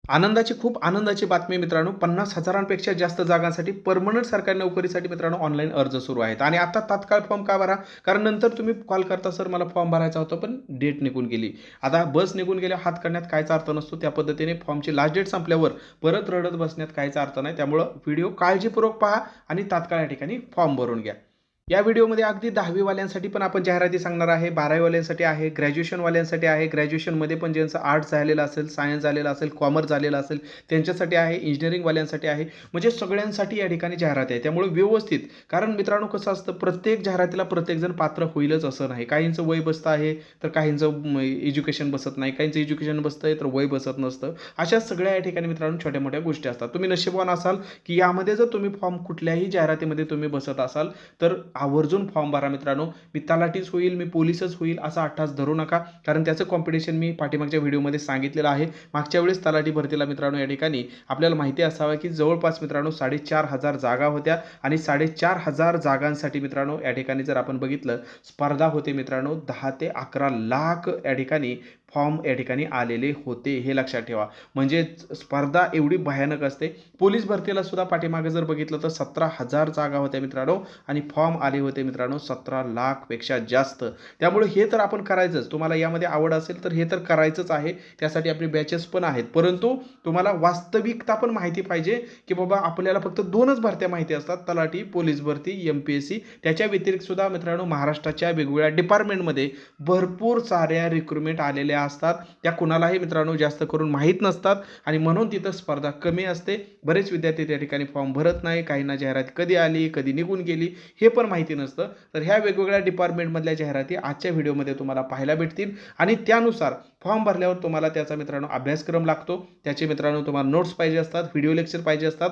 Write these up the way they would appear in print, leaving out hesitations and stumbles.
खूप आनंदाची बातमी मित्रांनो, 50,000पेक्षा जास्त जागांसाठी परमनंट सरकारी नोकरीसाठी मित्रांनो ऑनलाईन अर्ज सुरू आहेत. आणि आता तात्काळ फॉर्म का भरा? कारण नंतर तुम्ही कॉल करता, सर मला फॉर्म भरायचा होता पण डेट निघून गेली. आता बस निघून गेल्या हात करण्यात काहीच अर्थ नसतो. त्या पद्धतीने फॉर्मची लास्ट डेट संपल्यावर परत रडत बसण्यात काहीच अर्थ नाही. त्यामुळं व्हिडिओ काळजीपूर्वक पहा आणि तात्काळ या ठिकाणी फॉर्म भरून घ्या. या व्हिडिओमध्ये अगदी 10वी पण आपण जाहिराती सांगणार आहे, 12वी आहे, ग्रॅज्युएशनवाल्यांसाठी आहे, ग्रॅज्युएशनमध्ये पण ज्यांचं आर्ट्स झालेलं असेल, सायन्स झालेलं असेल, कॉमर्स झालेलं असेल त्यांच्यासाठी आहे, इंजिनिअरिंगवाल्यांसाठी आहे, म्हणजे सगळ्यांसाठी या ठिकाणी जाहिरात आहे. त्यामुळे व्यवस्थित, कारण मित्रांनो कसं असतं, प्रत्येक जाहिरातीला प्रत्येकजण पात्र होईलच असं नाही. काहींचं वय बसतं आहे तर काहींचं एज्युकेशन बसत नाही, काहींचं एज्युकेशन बसतं आहे तर वय बसत नसतं. अशा सगळ्या या ठिकाणी मित्रांनो छोट्या मोठ्या गोष्टी असतात. तुम्ही नशीबवान असाल की यामध्ये जर तुम्ही फॉर्म कुठल्याही जाहिरातीमध्ये तुम्ही बसत असाल तर आवर्जून फॉर्म भरा मित्रांनो. मी तलाठीच होईल, मी पोलीसच होईल असा अट्टास धरू नका, कारण त्याचं कॉम्पिटिशन मी पाठीमागच्या व्हिडिओमध्ये सांगितलेलं आहे. मागच्या वेळेस तलाठी भरतीला मित्रांनो या ठिकाणी आपल्याला माहिती असावं की जवळपास मित्रांनो 4,500 जागा होत्या आणि 4,500 जागांसाठी मित्रांनो या ठिकाणी जर आपण बघितलं स्पर्धा होते मित्रांनो 10 ते 11 लाख या ठिकाणी फॉर्म या ठिकाणी आलेले होते, हे लक्षात ठेवा. म्हणजे स्पर्धा एवढी भयानक असते. पोलीस भरतीला सुद्धा पाठीमागे जर बघितलं तर 17,000 जागा होत्या मित्रांनो आणि फॉर्म आले होते मित्रांनो 17 लाखपेक्षा जास्त. त्यामुळे हे तर आपण करायचंच. तुम्हाला यामध्ये आवड असेल तर हे तर करायचंच आहे. त्यासाठी आपले बॅचेस पण आहेत. परंतु तुम्हाला वास्तविकता पण माहिती पाहिजे की बाबा आपल्याला फक्त 2च भरत्या माहिती असतात, तलाठी, पोलीस भरती, MPSC. त्याच्या व्यतिरिक्त सुद्धा मित्रांनो महाराष्ट्राच्या वेगवेगळ्या डिपार्टमेंटमध्ये भरपूर साऱ्या रिक्रुटमेंट आलेल्या असतात. त्या कुणालाही मित्रांनो जास्त करून माहीत नसतात आणि म्हणून तिथं स्पर्धा कमी असते. बरेच विद्यार्थी त्या ठिकाणी फॉर्म भरत नाही. काहींना जाहिरात कधी आली, कधी निघून गेली हे पण माहिती नसतं. तर ह्या वेगवेगळ्या डिपार्टमेंटमधल्या जाहिराती आजच्या व्हिडिओमध्ये तुम्हाला पाहायला भेटतील आणि त्यानुसार फॉर्म भरल्यावर तुम्हाला त्याचा मित्रांनो अभ्यासक्रम लागतो. त्याचे मित्रांनो तुम्हाला नोट्स पाहिजे असतात, व्हिडिओ लेक्चर पाहिजे असतात.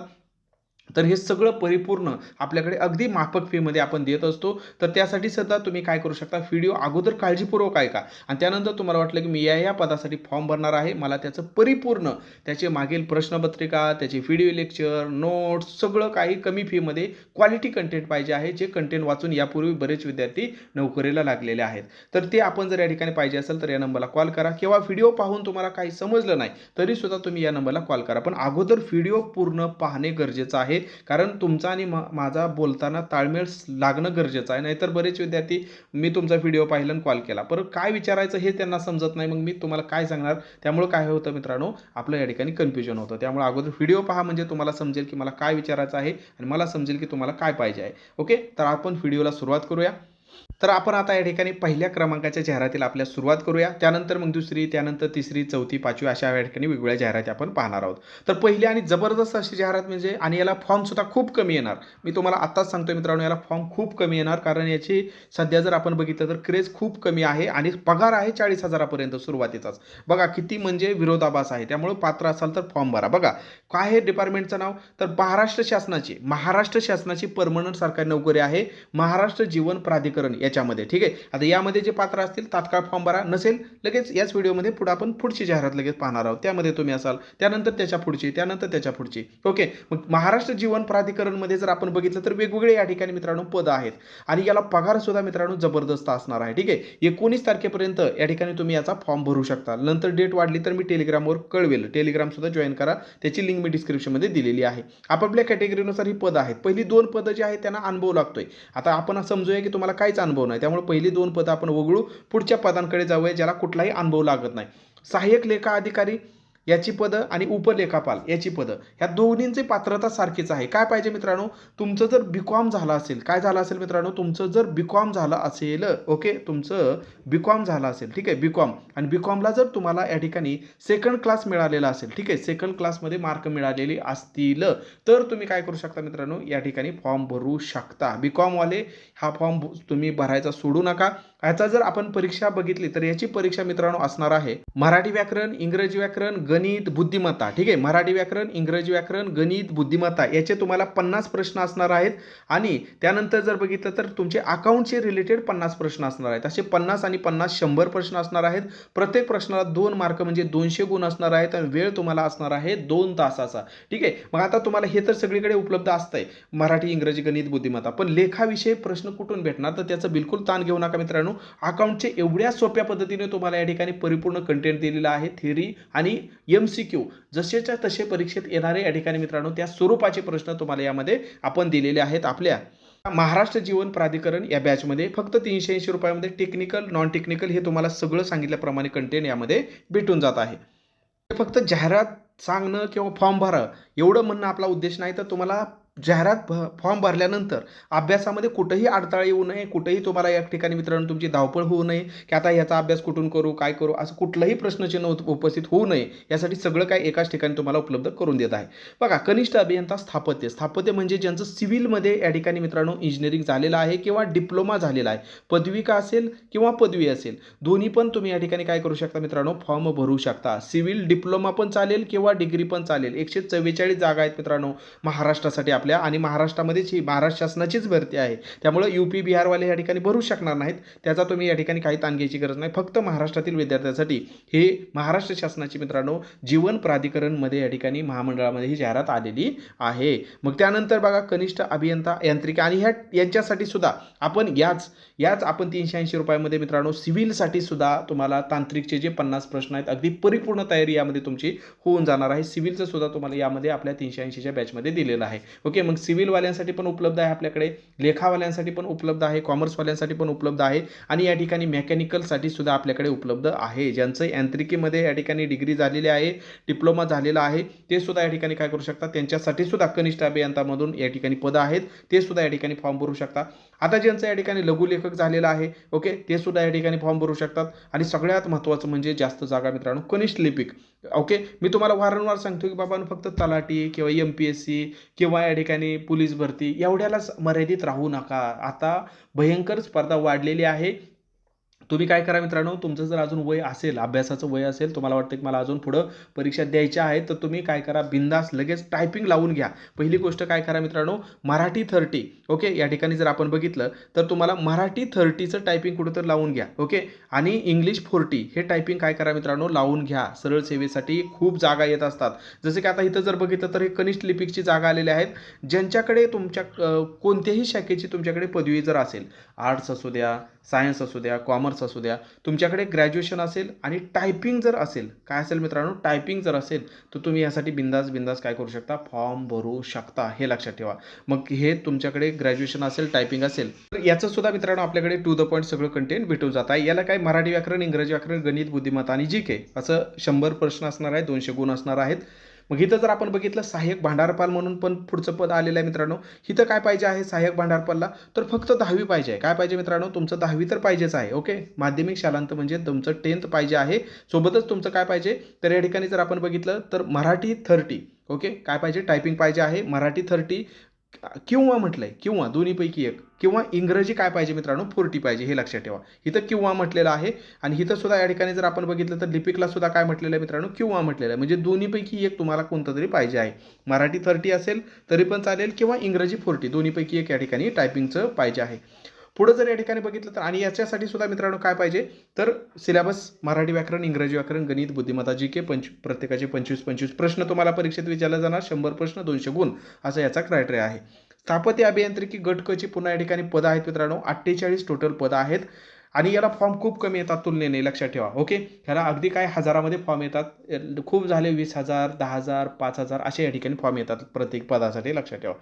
तर हे सगळं परिपूर्ण आपल्याकडे अगदी माफक फीमध्ये आपण देत असतो. तर त्यासाठी सुद्धा तुम्ही काय करू शकता, व्हिडिओ अगोदर काळजीपूर्वक ऐका आणि त्यानंतर तुम्हाला वाटलं की मी या पदासाठी फॉर्म भरणार आहे, मला त्याचं परिपूर्ण त्याचे मागील प्रश्नपत्रिका, त्याचे व्हिडिओ लेक्चर, नोट्स सगळं काही कमी फीमध्ये क्वालिटी कंटेंट पाहिजे आहे, जे कंटेंट वाचून यापूर्वी बरेच विद्यार्थी नोकरीला लागलेले आहेत. तर ते आपण जर या ठिकाणी पाहिजे असेल तर या नंबरला कॉल करा किंवा व्हिडिओ पाहून तुम्हाला काही समजलं नाही तरी सुद्धा तुम्ही या नंबरला कॉल करा. पण अगोदर व्हिडिओ पूर्ण पाहणे गरजेचं आहे, कारण तुमचा आणि माझा बोलताना ताळमेळ लागणं गरजेचं आहे. नाहीतर बरेच विद्यार्थी मी तुमचा व्हिडिओ पाहिला आणि कॉल केला, परत काय विचारायचं हे त्यांना समजत नाही, मग मी तुम्हाला काय सांगणार. त्यामुळे काय होतं मित्रांनो, आपलं या ठिकाणी कन्फ्युजन होतं. त्यामुळे अगोदर व्हिडिओ पहा, म्हणजे तुम्हाला समजेल की मला काय विचारायचं आहे आणि मला समजेल की तुम्हाला काय पाहिजे आहे. ओके, तर आपण व्हिडिओला सुरुवात करूया. तर आपण आता या ठिकाणी पहिल्या क्रमांकाच्या जाहिरातीला आपल्या सुरुवात करूया. त्यानंतर मग दुसरी, त्यानंतर तिसरी, चौथी, पाचवी अशा या ठिकाणी वेगवेगळ्या जाहिराती आपण पाहणार आहोत. तर पहिली आणि जबरदस्त अशी जाहिरात म्हणजे, आणि याला फॉर्म सुद्धा खूप कमी येणार. मी तुम्हाला आत्ताच सांगतोय मित्रांनो, याला फॉर्म खूप कमी येणार, कारण याची सध्या जर आपण बघितलं तर क्रेज खूप कमी आहे आणि पगार आहे 40,000 सुरुवातीचाच. बघा किती म्हणजे विरोधाभास आहे. त्यामुळे पात्र असाल तर फॉर्म भरा. बघा काय आहे डिपार्टमेंटचं नाव, तर महाराष्ट्र शासनाची परमनंट सरकारी नोकरी आहे, महाराष्ट्र जीवन प्राधिकरण याच्यामध्ये. ठीक आहे, आता यामध्ये जे पात्र असतील तात्काळ फॉर्म भरा, नसेल लगेच याच व्हिडिओमध्ये पुढे आपण पुढची जाहिरात लगेच पाहणार आहोत, त्यामध्ये तुम्ही असाल, त्यानंतर त्याच्या पुढची, त्यानंतर त्याच्या पुढची. ओके, मग महाराष्ट्र जीवन प्राधिकरणमध्ये जर आपण बघितलं तर वेगवेगळे या ठिकाणी मित्रांनो पद आहेत आणि याला पगार सुद्धा मित्रांनो जबरदस्त असणार आहे. ठीक आहे, 19 तारखेपर्यंत या ठिकाणी तुम्ही याचा फॉर्म भरू शकता. नंतर डेट वाढली तर मी टेलिग्रामवर कळवेल, टेलिग्राम सुद्धा जॉईन करा, त्याची लिंक मी डिस्क्रिप्शनमध्ये दिलेली आहे. आपापल्या कॅटेगरीनुसार ही पद आहेत. पहिली 2 पदं जी आहेत त्यांना अनुभव लागतोय. आता आपण समजूया की तुम्हाला काहीच अनुभव नाही, त्यामुळे पहिली 2 पदं आपण वगळू, पुढच्या पदांकडे जाऊया ज्याला कुठलाही अनुभव लागत नाही. सहाय्यक लेखा अधिकारी याची पदं आणि उपलेखापाल याची पदं, ह्या दोन्हींची पात्रता सारखीच आहे. काय पाहिजे मित्रांनो, तुमचं जर बीकॉम झालं असेल, काय झालं असेल मित्रांनो, तुमचं जर बीकॉम झालं असेल, ओके, तुमचं बीकॉम झालं असेल, ठीक आहे, बीकॉम, आणि बीकॉमला जर तुम्हाला या ठिकाणी सेकंड क्लास मिळालेला असेल, ठीक आहे, सेकंड क्लासमध्ये मार्क मिळालेले असतील तर तुम्ही काय करू शकता मित्रांनो, या ठिकाणी फॉर्म भरू शकता. बीकॉमवाले हा फॉर्म तुम्ही भरायचा सोडू नका. याचा जर आपण परीक्षा बघितली तर याची परीक्षा मित्रांनो असणार आहे मराठी व्याकरण, इंग्रजी व्याकरण, गणित, बुद्धिमत्ता. ठीक आहे, मराठी व्याकरण, इंग्रजी व्याकरण, गणित, बुद्धिमत्ता याचे तुम्हाला 50 प्रश्न असणार आहेत आणि त्यानंतर जर बघितलं तर तुमचे अकाउंटचे रिलेटेड 50 प्रश्न असणार आहेत. असे 50 आणि 50 100 प्रश्न असणार आहेत. प्रत्येक प्रश्नाला 2 मार्क म्हणजे 200 गुण असणार आहेत आणि वेळ तुम्हाला असणार आहे 2 तासाचा. ठीक आहे, मग आता तुम्हाला हे तर सगळीकडे उपलब्ध असतंय, मराठी, इंग्रजी, गणित, बुद्धिमत्ता, पण लेखाविषयी प्रश्न कुठून भेटणार, तर त्याचं बिलकुल ताण घेऊ नका मित्रांनो. अकाउंटचे एवढ्या सोप्या पद्धतीने तुम्हाला या ठिकाणी परिपूर्ण कंटेंट दिलेला आहे, थेरी आणि MCQ जसेच्या तसे परीक्षेत येणारे या ठिकाणी मित्रांनो त्या स्वरूपाचे प्रश्न तुम्हाला यामध्ये आपण दिलेले आहेत आपल्या महाराष्ट्र जीवन प्राधिकरण या बॅचमध्ये. फक्त 380 रुपयामध्ये टेक्निकल नॉन टेक्निकल हे तुम्हाला सगळं सांगितल्याप्रमाणे कंटेंट यामध्ये भेटून जात आहे. फक्त जाहिरात सांगणं किंवा फॉर्म भरा एवढं म्हणणं आपला उद्देश नाही, तर तुम्हाला जाहिरात फॉर्म भरल्यानंतर अभ्यासामध्ये कुठेही अडथळा येऊ नये, कुठेही तुम्हाला या ठिकाणी मित्रांनो तुमची धावपळ होऊ नये की आता ह्याचा अभ्यास कुठून करू, काय करू, असं कुठलंही प्रश्नचिन्ह उपस्थित होऊ नये यासाठी सगळं काही एकाच ठिकाणी तुम्हाला उपलब्ध करून देत आहे. बघा, कनिष्ठ अभियंता स्थापत्य म्हणजे ज्यांचं सिव्हिलमध्ये या ठिकाणी मित्रांनो इंजिनिअरिंग झालेलं आहे किंवा डिप्लोमा झालेला आहे, पदविका असेल किंवा पदवी असेल, दोन्ही पण तुम्ही या ठिकाणी काय करू शकता मित्रांनो, फॉर्म भरू शकता. सिव्हिल डिप्लोमा पण चालेल किंवा डिग्री पण चालेल. 144 जागा आहेत मित्रांनो महाराष्ट्रासाठी आपल्या, आणि महाराष्ट्रामध्येच ही महाराष्ट्र शासनाचीच भरती आहे. त्यामुळे UP बिहारवाले या ठिकाणी भरू शकणार नाहीत. त्याचा तुम्ही या ठिकाणी काही ताण घ्यायची गरज नाही. फक्त महाराष्ट्रातील विद्यार्थ्यांसाठी हे महाराष्ट्र शासनाची मित्रांनो जीवन प्राधिकरणमध्ये या ठिकाणी महामंडळामध्ये ही जाहिरात आलेली आहे. मग त्यानंतर बघा, कनिष्ठ अभियंता यांत्रिकी, आणि यांच्यासाठी सुद्धा आपण याच आपण 380 रुपयामध्ये मित्रांनो सिव्हिलसाठी सुद्धा तुम्हाला तांत्रिकचे जे 50 प्रश्न आहेत अगदी परिपूर्ण तयारी यामध्ये तुमची होऊन जाणार आहे. सिव्हिलचं सुद्धा तुम्हाला यामध्ये आपल्या 380च्या बॅचमध्ये दिलेलं आहे. ओके, मग सिव्हिलवाल्यांसाठी पण उपलब्ध आहे आपल्याकडे, लेखावाल्यांसाठी पण उपलब्ध आहे, कॉमर्सवाल्यांसाठी पण उपलब्ध आहे, आणि या ठिकाणी मेकॅनिकलसाठी सुद्धा आपल्याकडे उपलब्ध आहे. ज्यांचं यांत्रिकीमध्ये या ठिकाणी डिग्री झालेली आहे, डिप्लोमा झालेला आहे, ते सुद्धा या ठिकाणी काय करू शकतात, त्यांच्यासाठी सुद्धा कनिष्ठ अभियंतामधून या ठिकाणी पदं आहेत, ते सुद्धा या ठिकाणी फॉर्म भरू शकता. आता ज्यांचं या ठिकाणी लघुलेखक झालेलं आहे, ओके, ते सुद्धा या ठिकाणी फॉर्म भरू शकतात. आणि सगळ्यात महत्त्वाचं म्हणजे जास्त जागा मित्रांनो कनिष्ठ लिपिक. ओके, मी तुम्हाला वारंवार सांगतो की बाबा फक्त तलाठी किंवा MPSC किंवा या ठिकाणी पोलीस भरती एवढ्यालाच मर्यादित राहू नका. आता भयंकर स्पर्धा वाढलेली आहे. तुम्ही काय करा मित्रांनो, तुमचं जर अजून वय असेल, अभ्यासाचं वय असेल, तुम्हाला वाटतं की मला अजून पुढं परीक्षा द्यायच्या आहेत, तर तुम्ही काय करा, बिंदास लगेच टायपिंग लावून घ्या. पहिली गोष्ट काय करा मित्रांनो, मराठी 30. ओके, या ठिकाणी जर आपण बघितलं तर तुम्हाला मराठी 30चं टायपिंग कुठंतरी लावून घ्या. ओके, आणि इंग्लिश 40 हे टायपिंग काय करा मित्रांनो, लावून घ्या. सरळ सेवेसाठी खूप जागा येत असतात. जसे की आता इथं जर बघितलं तर हे कनिष्ठ लिपिकची जागा आलेल्या आहेत. ज्यांच्याकडे तुमच्या कोणत्याही शाखेची तुमच्याकडे पदवी जर असेल, आर्ट्स असू द्या, सायन्स असू द्या, कॉमर्स असू द्या, तुमच्याकडे ग्रॅज्युएशन असेल आणि टायपिंग जर असेल, काय असेल मित्रांनो, टायपिंग जर असेल, तर तुम्ही यासाठी बिंदास काय करू शकता, फॉर्म भरू शकता. हे लक्षात ठेवा. मग हे तुमच्याकडे ग्रॅज्युएशन असेल, टायपिंग असेल, तर याचं सुद्धा मित्रांनो आपल्याकडे टू द पॉईंट सगळं कंटेंट भेटून जात आहे. याला काय मराठी व्याकरण, इंग्रजी व्याकरण, गणित, बुद्धिमत्ता आणि GK असं 100 प्रश्न असणार आहेत, 200 गुण असणार आहेत. मग इथं जर आपण बघितलं सहाय्यक भांडारपाल म्हणून पण पुढचं पद आलेलं आहे मित्रांनो. इथं काय पाहिजे आहे सहाय्यक भांडारपालला, तर फक्त 10वी पाहिजे आहे. काय पाहिजे मित्रांनो, तुमचं 10वी तर पाहिजेच आहे. ओके, माध्यमिक शालांत म्हणजे तुमचं 10th पाहिजे आहे. सोबतच तुमचं काय पाहिजे, तर या ठिकाणी जर आपण बघितलं तर मराठी 30. ओके, काय पाहिजे, टायपिंग पाहिजे आहे, मराठी 30 किंवा म्हटलंय, किंवा दोन्हीपैकी एक, किंवा इंग्रजी काय पाहिजे मित्रांनो 40 पाहिजे. हे लक्षात ठेवा. इथं किंवा म्हटलेलं आहे, आणि इथं सुद्धा या ठिकाणी जर आपण बघितलं तर लिपिकला सुद्धा काय म्हटलेलं आहे मित्रांनो, किंवा म्हटलेलं आहे. म्हणजे दोन्हीपैकी एक तुम्हाला कोणतं तरी पाहिजे आहे. मराठी 30 असेल तरी पण चालेल, किंवा इंग्रजी 40, दोन्हीपैकी एक या ठिकाणी टायपिंगचं पाहिजे आहे. पुढं जर या ठिकाणी बघितलं तर, आणि याच्यासाठी सुद्धा मित्रांनो काय पाहिजे, तर सिलेबस मराठी व्याकरण, इंग्रजी व्याकरण, गणित, बुद्धिमत्ता, GK प्रत्येकाचे 25 प्रश्न तुम्हाला परीक्षेत विचारले जाणार. 100 प्रश्न, 200 गुण असं याचा क्रायटेरिया आहे. स्थापत्य अभियांत्रिकी गट क ची पुन्हा या ठिकाणी पदं आहेत मित्रांनो, 48 टोटल पदं आहेत. आणि याला फॉर्म खूप कमी येतात तुलनेने, लक्षात ठेवा. ओके, ह्याला अगदी काय हजारामध्ये फॉर्म येतात. खूप झाले 20,000, 10,000, 5,000 असे या ठिकाणी फॉर्म येतात प्रत्येक पदासाठी, लक्षात ठेवा.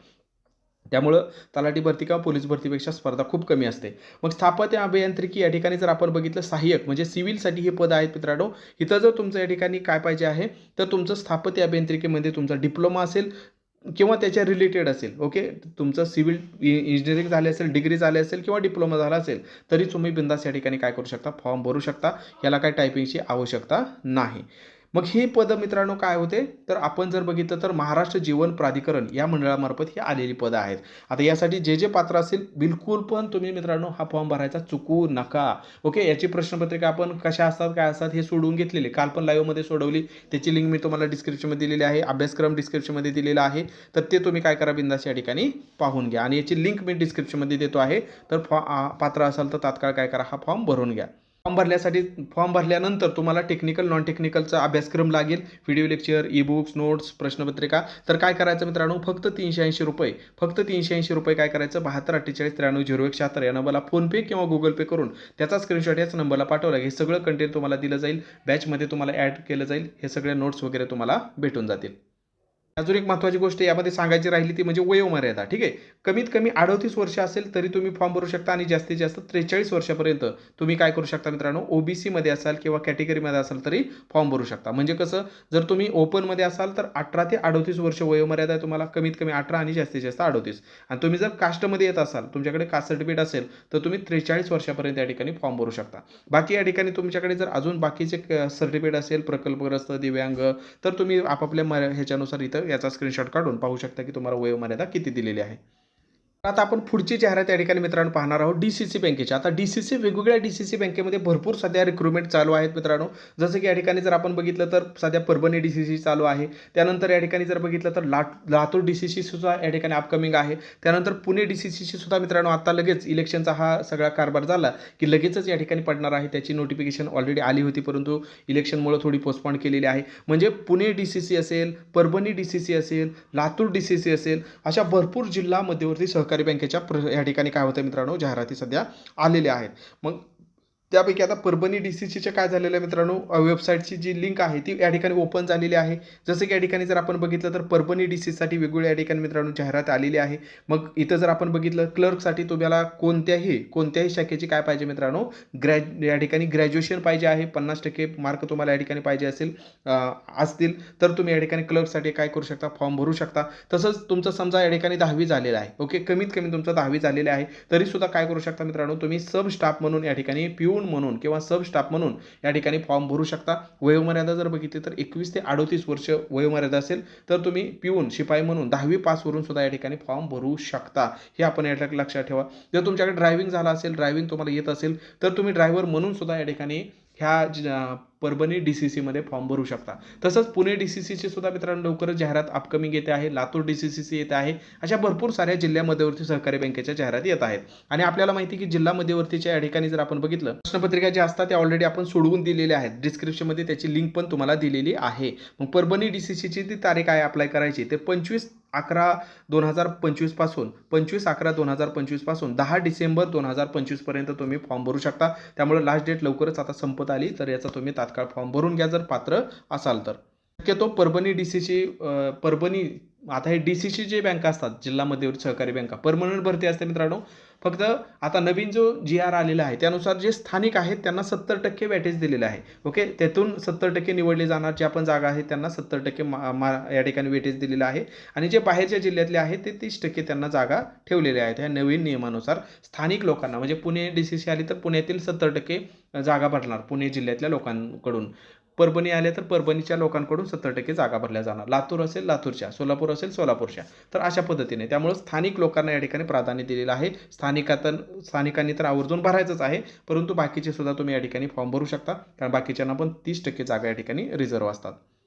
त्यामुळं तलाठी भरती किंवा पोलीस भरतीपेक्षा स्पर्धा खूप कमी असते. मग स्थापत्य अभियांत्रिकी या ठिकाणी जर आपण बघितलं सहाय्यक म्हणजे सिव्हिलसाठी हे पद आहेत मित्रांनो. इथं जर तुमचं या ठिकाणी काय पाहिजे आहे, तर तुमचं स्थापत्य अभियांत्रिकीमध्ये तुमचा डिप्लोमा असेल किंवा त्याच्या रिलेटेड असेल. ओके, तुमचं सिव्हिल इंजिनिअरिंग झाले असेल, डिग्री झाली असेल किंवा डिप्लोमा झाला असेल, तरी तुम्ही बिंदास या ठिकाणी काय करू शकता, फॉर्म भरू शकता. याला काय टायपिंगची आवश्यकता नाही. मग ही पदं मित्रांनो काय होते, तर आपण जर बघितलं तर महाराष्ट्र जीवन प्राधिकरण या मंडळामार्फत ही आलेली पदं आहेत. आता यासाठी जे पात्र असेल बिलकुल पण तुम्ही मित्रांनो हा फॉर्म भरायचा चुकू नका. ओके, याची प्रश्नपत्रिका आपण कशा असतात काय असतात हे सोडवून घेतलेले, काल पण लाईव्हमध्ये सोडवली. त्याची लिंक मी तुम्हाला डिस्क्रिप्शनमध्ये दिलेली आहे, अभ्यासक्रम डिस्क्रिप्शनमध्ये दिलेला आहे. तर ते तुम्ही काय करा, बिंदास या ठिकाणी पाहून घ्या. आणि याची लिंक मी डिस्क्रिप्शनमध्ये देतो आहे. तर पात्र असाल तर तात्काळ काय करा, हा फॉर्म भरून घ्या. फॉर्म भरल्यानंतर तुम्हाला टेक्निकल नॉन टेक्निकलचा अभ्यासक्रम लागेल, video lecture, e books, notes, प्रश्नपत्रिका. तर काय करायचं मित्रांनो, फक्त 380 रुपये, फक्त 380 रुपये काय करायचं, 72 48 93 0176 या नंबरला फोनपे किंवा गुगल पे करून त्याचा स्क्रीनशॉट याच नंबरला पाठवला. हे सगळं कंटेंट तुम्हाला दिलं जाईल, बॅचमध्ये तुम्हाला ॲड केलं जाईल, हे सगळे नोट्स वगैरे तुम्हाला भेटून जातील. अजून एक महत्त्वाची गोष्ट यामध्ये सांगायची राहिली ती म्हणजे वयोमर्यादा. ठीक आहे, कमीत कमी 38 वर्ष असेल तरी तुम्ही फॉर्म भरू शकता आणि जास्तीत जास्त 43 वर्षापर्यंत तुम्ही काय करू शकता मित्रांनो, ओबीसीमध्ये असाल किंवा कॅटेगरीमध्ये असाल तरी फॉर्म भरू शकता. म्हणजे कसं, जर तुम्ही ओपनमध्ये असाल तर 18 ते 38 वर्ष वयोमर्यादा आहे तुम्हाला, कमीत कमी 18 आणि जास्तीत जास्त 38. आणि तुम्ही जर कास्टमध्ये येत असाल, तुमच्याकडे कास्ट सर्टिफिकेट असेल तर तुम्ही 43 वर्षापर्यंत या ठिकाणी फॉर्म भरू शकता. बाकी या ठिकाणी तुमच्याकडे जर अजून बाकीचे सर्टिफिकेट असेल, प्रकल्पग्रस्त, दिव्यांग, तर तुम्ही आपापल्या ह्याच्यानुसार इथं याचा स्क्रीनशॉट काढून पाहू शकता की तुम्हाला वयोमर्यादा किती दिलेली आहे. आता आपण पुढची जाहिरात या ठिकाणी मित्रांनो पाहणार आहोत डीसीसी बँकेची. आता डीसीसी, वेगवेगळ्या डीसीसी बँकेमध्ये भरपूर सध्या रिक्रुटमेंट चालू आहेत मित्रांनो. जसं की या ठिकाणी जर आपण बघितलं तर सध्या परभणी डीसीसी चालू आहे. त्यानंतर या ठिकाणी जर बघितलं तर लातूर डीसीसी सुद्धा या ठिकाणी अपकमिंग आहे. त्यानंतर पुणे डीसीसीची सुद्धा मित्रांनो आता लगेच इलेक्शनचा हा सगळा कारभार झाला की लगेचच या ठिकाणी पडणार आहे. त्याची नोटिफिकेशन ऑलरेडी आली होती, परंतु इलेक्शनमुळे थोडी पोस्टपोन केलेली आहे. म्हणजे पुणे डीसीसी असेल, परभणी डीसीसी असेल, लातूर डीसीसी असेल, अशा भरपूर जिल्हा मध्यवर्ती सहकारी बँकेच्या या ठिकाणी काय होतं मित्रांनो, जाहिराती सध्या आलेल्या आहेत. मग त्यापैकी आता परभणी डीसीसीचे काय झालेलं आहे मित्रांनो, वेबसाईटची जी लिंक आहे ती या ठिकाणी ओपन झालेली आहे. जसं की या ठिकाणी जर आपण बघितलं तर परभणी डीसीसाठी वेगवेगळ्या या ठिकाणी मित्रांनो जाहिरात आलेली आहे. मग इथं जर आपण बघितलं क्लर्कसाठी तुम्हाला कोणत्याही शाखेची काय पाहिजे मित्रांनो, या ठिकाणी ग्रॅज्युएशन पाहिजे आहे, 50% मार्क तुम्हाला या ठिकाणी पाहिजे असतील तर तुम्ही या ठिकाणी क्लर्कसाठी काय करू शकता, फॉर्म भरू शकता. तसंच तुमचं समजा या ठिकाणी 10वी झालेलं आहे, ओके, कमीत कमी तुमचं 10वी झालेलं आहे तरी सुद्धा काय करू शकता मित्रांनो, तुम्ही सब स्टाफ म्हणून या ठिकाणी पिऊन म्हणून किंवा सब स्टाफ म्हणून या ठिकाणी फॉर्म भरू शकता. वयोमर्यादा जर बघितली तर 21 ते 38 वर्ष वयोमर्यादा असेल तर तुम्ही पिऊन शिपाई म्हणून 10वी पास वरून सुद्धा या ठिकाणी फॉर्म भरू शकता. हे आपण या ठिकाणी लक्षात ठेवा. जर तुमच्याकडे ड्रायव्हिंग झाला असेल, ड्रायव्हिंग तुम्हाला येत असेल तर तुम्ही ड्रायव्हर म्हणून सुद्धा या ठिकाणी ह्या परभणी डीसीसीमध्ये फॉर्म भरू शकता. तसंच पुणे डीसीसीची सुद्धा मित्रांनो लवकरच जाहिरात अपकमिंग येते आहे, लातूर डीसीसीची येते आहे. अशा भरपूर साऱ्या जिल्हा मध्यवर्ती सहकारी बँकेच्या जाहिराती येत आहेत. आणि आपल्याला माहिती की जिल्हा मध्यवर्तीच्या या ठिकाणी जर आपण बघितलं, प्रश्नपत्रिका ज्या असतात त्या ऑलरेडी आपण सोडवून दिलेल्या आहेत. डिस्क्रिप्शनमध्ये त्याची लिंक पण तुम्हाला दिलेली आहे. मग परभणी डीसीसीची ती तारीख आहे अप्लाय करायची ते 25/11/2025 पासून 25/11/2025 पासून 10 डिसेंबर 2025 पर्यंत तुम्ही फॉर्म भरू शकता. त्यामुळे लास्ट डेट लवकरच आता संपत आली, तर याचा तुम्ही तात्काळ फॉर्म भरून घ्या जर पात्र असाल तर. शक्यतो परभणी डीसीसी, परभणी, आता हे डीसीसी जे बँका असतात जिल्हा मध्यवर्ती सहकारी बँका, परमनंट भरती असते मित्रांनो. फक्त आता नवीन जो GR आलेला आहे त्यानुसार जे स्थानिक आहेत त्यांना 70% वेटेज दिलेलं आहे, ओके. त्यातून 70% निवडले जाणार ज्या पण जागा आहेत त्यांना 70% या ठिकाणी वेटेज दिलेलं आहे. आणि जे बाहेरच्या जिल्ह्यातले आहेत ते 30% त्यांना जागा ठेवलेल्या आहेत. ह्या नवीन नियमानुसार स्थानिक लोकांना, म्हणजे पुणे डीसीसी आली तर पुण्यातील 70% जागा भरणार पुणे जिल्ह्यातल्या लोकांकडून, परभणी आले तर परभणीच्या लोकांकडून 70% जागा भरल्या जाणार, लातूर असेल लातूरच्या, सोलापूर असेल सोलापूरच्या. तर अशा पद्धतीने त्यामुळे स्थानिक लोकांना या ठिकाणी प्राधान्य दिलेलं आहे. स्थानिकांनी तर आवर्जून भरायचंच आहे, परंतु बाकीचे सुद्धा तुम्ही या ठिकाणी फॉर्म भरू शकता, कारण बाकीच्यांना पण 30% जागा या ठिकाणी रिझर्व्ह असतात.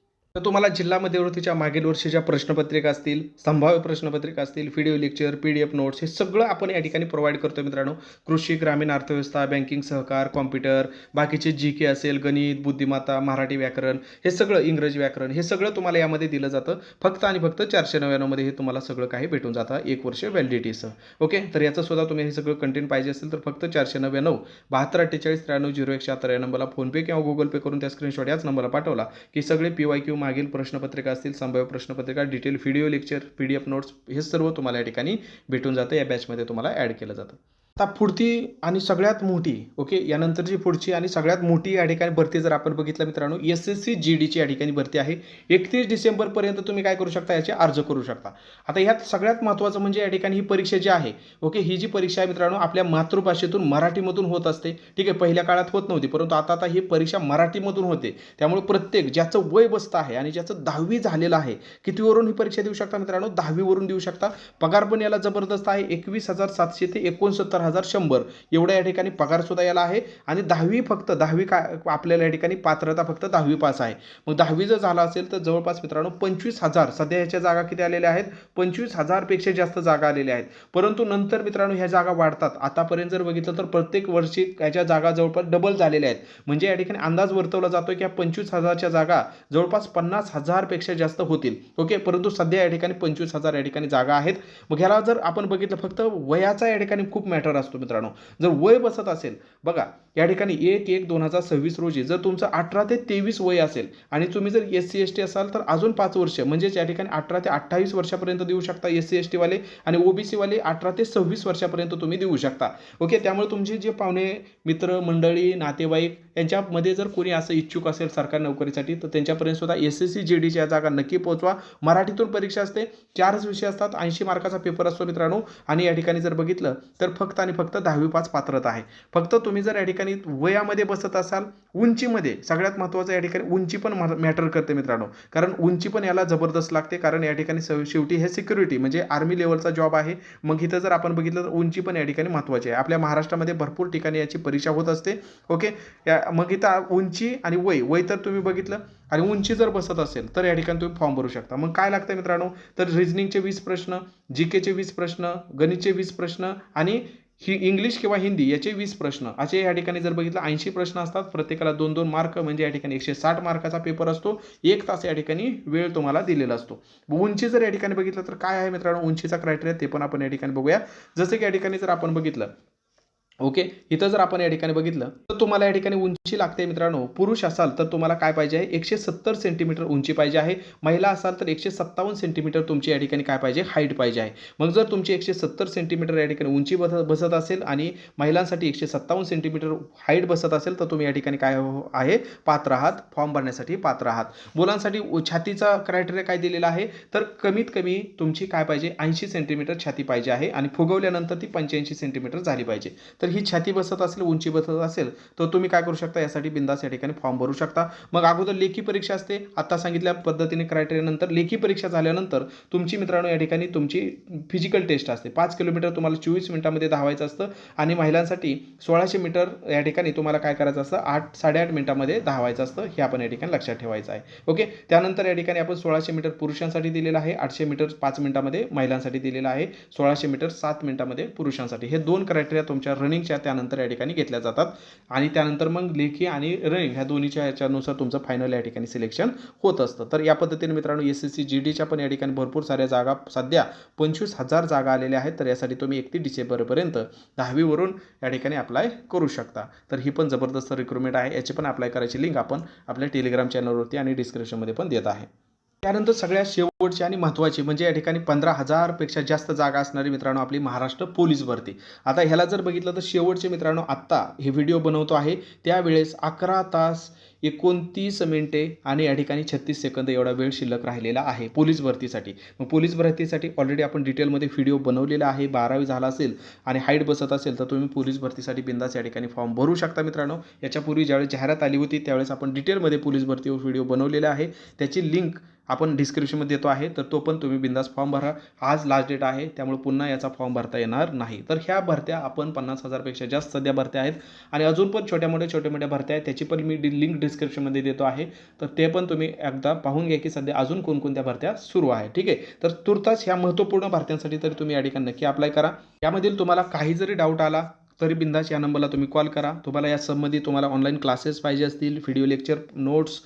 तर तुम्हाला जिल्हा मध्यवर्तीच्या मागील वर्षीच्या प्रश्नपत्रिका असतील, संभाव्य प्रश्नपत्रिका असतील, व्हिडिओ लेक्चर, PDF नोट्स, हे सगळं आपण या ठिकाणी प्रोव्हाइड करतो मित्रांनो. कृषी, ग्रामीण अर्थव्यवस्था, बँकिंग, सहकार, कॉम्प्युटर, बाकीचे GK असेल, गणित, बुद्धिमत्ता, मराठी व्याकरण, हे सगळं, इंग्रजी व्याकरण, हे सगळं तुम्हाला यामध्ये दिलं जातं. फक्त आणि फक्त 499 मध्ये हे तुम्हाला सगळं काही भेटून जातं 1 वर्ष व्हॅलिडिटीसह, ओके. तर याचं सुद्धा तुम्ही हे सगळं कंटेंट पाहिजे असेल तर फक्त 499 72 48 93 0176 या नंबरला फोनपे किंवा गुगल पे करून त्या स्क्रीनशॉट याच नंबरला पाठवला की सगळे PYQ मागील प्रश्नपत्रिका असतील, संभाव्य प्रश्नपत्रिका, detail video lecture, PDF notes, हे सर्व तुम्हाला या ठिकाणी भेटून जातं. या बॅचमध्ये तुम्हाला ॲड केलं जातं. आता पुढची आणि सगळ्यात मोठी, ओके, यानंतरची पुढची आणि सगळ्यात मोठी या ठिकाणी भरती जर आपण बघितलं मित्रांनो, SSC GDची या ठिकाणी भरती आहे. 31 डिसेंबरपर्यंत तुम्ही काय करू शकता, याचे अर्ज करू शकता. आता ह्यात सगळ्यात महत्त्वाचं म्हणजे या ठिकाणी ही परीक्षा जी आहे, ओके, ही जी परीक्षा आहे मित्रांनो आपल्या मातृभाषेतून मराठीमधून होत असते. ठीक आहे, पहिल्या काळात होत नव्हती, परंतु आता ही परीक्षा मराठीमधून होते. त्यामुळे प्रत्येक ज्याचं वय बसतं आहे आणि ज्याचं 10वी झालेलं आहे, कितीवरून ही परीक्षा देऊ शकता मित्रांनो, 10वी वरून देऊ शकता. पगार पण याला जबरदस्त आहे, 21,700 ते 69,000 74,100 एवढ्या या ठिकाणी पगारसुद्धा याला आहे आणि 10वी फक्त 10वी काय आपल्याला या ठिकाणी पात्रता फक्त 10वी पास आहे. मग 10वी जर झाला असेल तर जवळपास मित्रांनो 25,000 सध्या ह्याच्या जागा किती आलेल्या आहेत 25,000 पेक्षा जास्त जागा आलेल्या आहेत. परंतु नंतर मित्रांनो ह्या जागा वाढतात. आतापर्यंत जर बघितलं तर प्रत्येक वर्षी याच्या जागा जवळपास डबल झालेल्या आहेत. म्हणजे या ठिकाणी अंदाज वर्तवला जातो की 25,000च्या जागा जवळपास 50,000 पेक्षा जास्त होतील. ओके, परंतु सध्या या ठिकाणी 25,000 या ठिकाणी जागा आहेत. मग ह्याला जर आपण बघितलं फक्त वयाचा या ठिकाणी खूप मॅटर असतो मित्रांनो. जर वय बसत असेल बघा या ठिकाणी 1/1/2026 रोजी जर तुमचं 18 ते 23 वय असेल आणि तुम्ही जर SC ST असाल तर अजून 5 वर्ष म्हणजेच या ठिकाणी 18 ते 28 वर्षापर्यंत देऊ शकता SC ST वाले आणि OBC वाले 18 ते 26 वर्षापर्यंत तुम्ही देऊ शकता. ओके, त्यामुळे तुमचे जे पाहुणे मित्र मंडळी नातेवाईक यांच्यामध्ये जर कोणी असं इच्छुक असेल सरकारी नोकरीसाठी तर त्यांच्यापर्यंत सुद्धा SSC GDच्या जागा नक्की पोहोचवा. मराठीतून परीक्षा असते, 4च विषय असतात, 80 मार्काचा पेपर असतो मित्रांनो. आणि या ठिकाणी जर बघितलं तर फक्त आणि फक्त 10वी पास पात्रता आहे. फक्त तुम्ही जर या ठिकाणी वयामध्ये बसत असाल, उंचीमध्ये सगळ्यात महत्त्वाचं या ठिकाणी उंची पण मॅटर करते मित्रांनो. कारण उंची पण याला जबरदस्त लागते. कारण या ठिकाणी शेवटी हे सिक्युरिटी म्हणजे आर्मी लेवलचा जॉब आहे. मग इथं जर आपण बघितलं तर उंची पण या ठिकाणी महत्त्वाची आहे. आपल्या महाराष्ट्रामध्ये भरपूर ठिकाणी याची परीक्षा होत असते. ओके, मग इथं उंची आणि वय तर तुम्ही बघितलं आणि उंची जर बसत असेल तर या ठिकाणी तुम्ही फॉर्म भरू शकता. मग काय लागतं मित्रांनो, तर रिजनिंगचे 20 प्रश्न, GKचे 20 प्रश्न, गणितचे 20 प्रश्न आणि इंग्लिश किंवा हिंदी याचे 20 प्रश्न असे या ठिकाणी जर बघितलं 80 प्रश्न असतात. प्रत्येकाला 2-2 मार्क म्हणजे या ठिकाणी 160 मार्काचा पेपर असतो. 1 तास या ठिकाणी वेळ तुम्हाला दिलेला असतो. उंची जर या ठिकाणी बघितलं तर काय आहे मित्रांनो उंचीचा क्रायटेरिया ते पण आपण या ठिकाणी बघूया. जसं की या ठिकाणी जर आपण बघितलं ओके, इथं जर आपण या ठिकाणी बघितलं तर तुम्हाला या ठिकाणी उंची लागते मित्रांनो. पुरुष असाल तर तुम्हाला काय पाहिजे आहे 170 सेंटीमीटर उंची पाहिजे आहे. महिला असाल तर 157 सेंटीमीटर तुमची या ठिकाणी काय पाहिजे हाईट पाहिजे आहे. मग जर तुमची 170 सेंटीमीटर या ठिकाणी उंची बसत असेल आणि महिलांसाठी 157 सेंटीमीटर हाईट बसत असेल तर तुम्ही या ठिकाणी काय आहे पात्र आहात, फॉर्म भरण्यासाठी पात्र आहात. मुलांसाठी छातीचा क्रायटेरिया काय दिलेला आहे तर कमीत कमी तुमची काय पाहिजे 80 सेंटीमीटर छाती पाहिजे आहे आणि फुगवल्यानंतर ती 85 सेंटीमीटर झाली पाहिजे. तर ही छाती बसत असेल उंची बसत असेल तर तुम्ही काय करू शकता यासाठी बिंदास या ठिकाणी फॉर्म भरू शकता. मग अगोदर लेखी परीक्षा असते. आता सांगितल्या पद्धतीने क्रायटेरियानंतर लेखी परीक्षा झाल्यानंतर तुमची मित्रांनो या ठिकाणी तुमची फिजिकल टेस्ट असते. 5 किलोमीटर तुम्हाला 24 मिनिटांमध्ये धावायचं असतं आणि महिलांसाठी 1600 मीटर या ठिकाणी तुम्हाला काय करायचं असतं 8-8.5 मिनिटांमध्ये धावायचं असतं. हे आपण या ठिकाणी लक्षात ठेवायचं आहे. ओके, त्यानंतर या ठिकाणी आपण 1600 मीटर पुरुषांसाठी दिलेलं आहे, 800 मीटर 5 मिनिटांमध्ये महिलांसाठी दिलेलं आहे, 1600 मीटर 7 मिनिटांमध्ये पुरुषांसाठी. हे 2 क्रायटेरिया तुमच्या रनिंगच्या त्यानंतर या ठिकाणी घेतल्या जातात आणि त्यानंतर मग लेखी आणि रनिंग ह्या दोन्हीच्या ह्याच्यानुसार तुमचं फायनल या ठिकाणी सिलेक्शन होत असतं. तर या पद्धतीने मित्रांनो SSC GDच्या पण या ठिकाणी भरपूर साऱ्या जागा सध्या 25,000 जागा आलेल्या आहेत. तर यासाठी तुम्ही 31 डिसेंबरपर्यंत 10वी वरून या ठिकाणी अप्लाय करू शकता. तर ही पण जबरदस्त रिक्रुटमेंट आहे. याची पण अप्लाय करायची लिंक आपण आपल्या टेलिग्राम चॅनलवरती आणि डिस्क्रिप्शनमध्ये पण देत आहे. त्यानंतर सगळ्यात शेवटची आणि महत्त्वाची म्हणजे या ठिकाणी 15,000 पेक्षा जास्त जागा असणारी मित्रांनो आपली महाराष्ट्र पोलीस भरती. आता ह्याला जर बघितलं तर शेवटचे मित्रांनो आत्ता हे व्हिडिओ बनवतो आहे त्यावेळेस 11 तास 29 मिनिटे आणि या ठिकाणी 36 सेकंद एवढा वेळ शिल्लक राहिलेला आहे पोलीस भरतीसाठी. मग पोलीस भरतीसाठी ऑलरेडी आपण डिटेलमध्ये व्हिडिओ बनवलेला आहे. 12वी झाला असेल आणि हाईट बसत असेल तर तुम्ही पोलीस भरतीसाठी बिंदास या ठिकाणी फॉर्म भरू शकता मित्रांनो. याच्यापूर्वी ज्यावेळेस जाहिरात आली होती त्यावेळेस आपण डिटेलमध्ये पोलीस भरतीवर व्हिडिओ बनवलेला आहे. त्याची लिंक आपण डिस्क्रिप्शनमध्ये देतो आहे. तर तो पण तुम्ही बिंदास फॉर्म भरा. आज लास्ट डेट आहे त्यामुळे पुन्हा याचा फॉर्म भरता येणार नाही. तर ह्या भरत्या आपण 50,000 पेक्षा जास्त सध्या भरत्या आहेत आणि अजून पण छोट्या मोठ्या भरत्या आहेत. त्याची पण मी लिंक डिस्क्रिप्शनमध्ये देतो आहे. तर ते पण तुम्ही एकदा पाहून घ्या की सध्या अजून कोणकोणत्या भरत्या सुरू आहे. ठीक आहे, तर तुर्तास ह्या महत्त्वपूर्ण भरत्यांसाठी तरी तुम्ही या ठिकाणी नक्की अप्लाय करा. यामधील तुम्हाला काही जरी डाऊट आला तरी बिंदास या नंबरला तुम्ही कॉल करा. तुम्हाला या संबंधी तुम्हाला ऑनलाईन क्लासेस पाहिजे असतील, व्हिडिओ लेक्चर नोट्स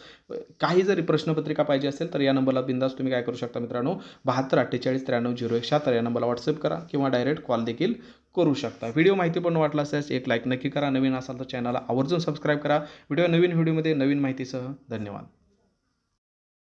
काही जरी प्रश्नपत्रिका पाहिजे असेल तर या नंबरला बिंदास तुम्ही काय करू शकता मित्रांनो 72 48 93 0176 या नंबरला व्हॉट्सअप करा किंवा डायरेक्ट कॉल देखील करू शकता. व्हिडिओ माहितीपूर्ण वाटला असेल एक लाईक नक्की करा. नवीन असाल तर चॅनलला आवर्जून सबस्क्राईब करा. नवीन व्हिडिओमध्ये नवीन माहितीसह धन्यवाद.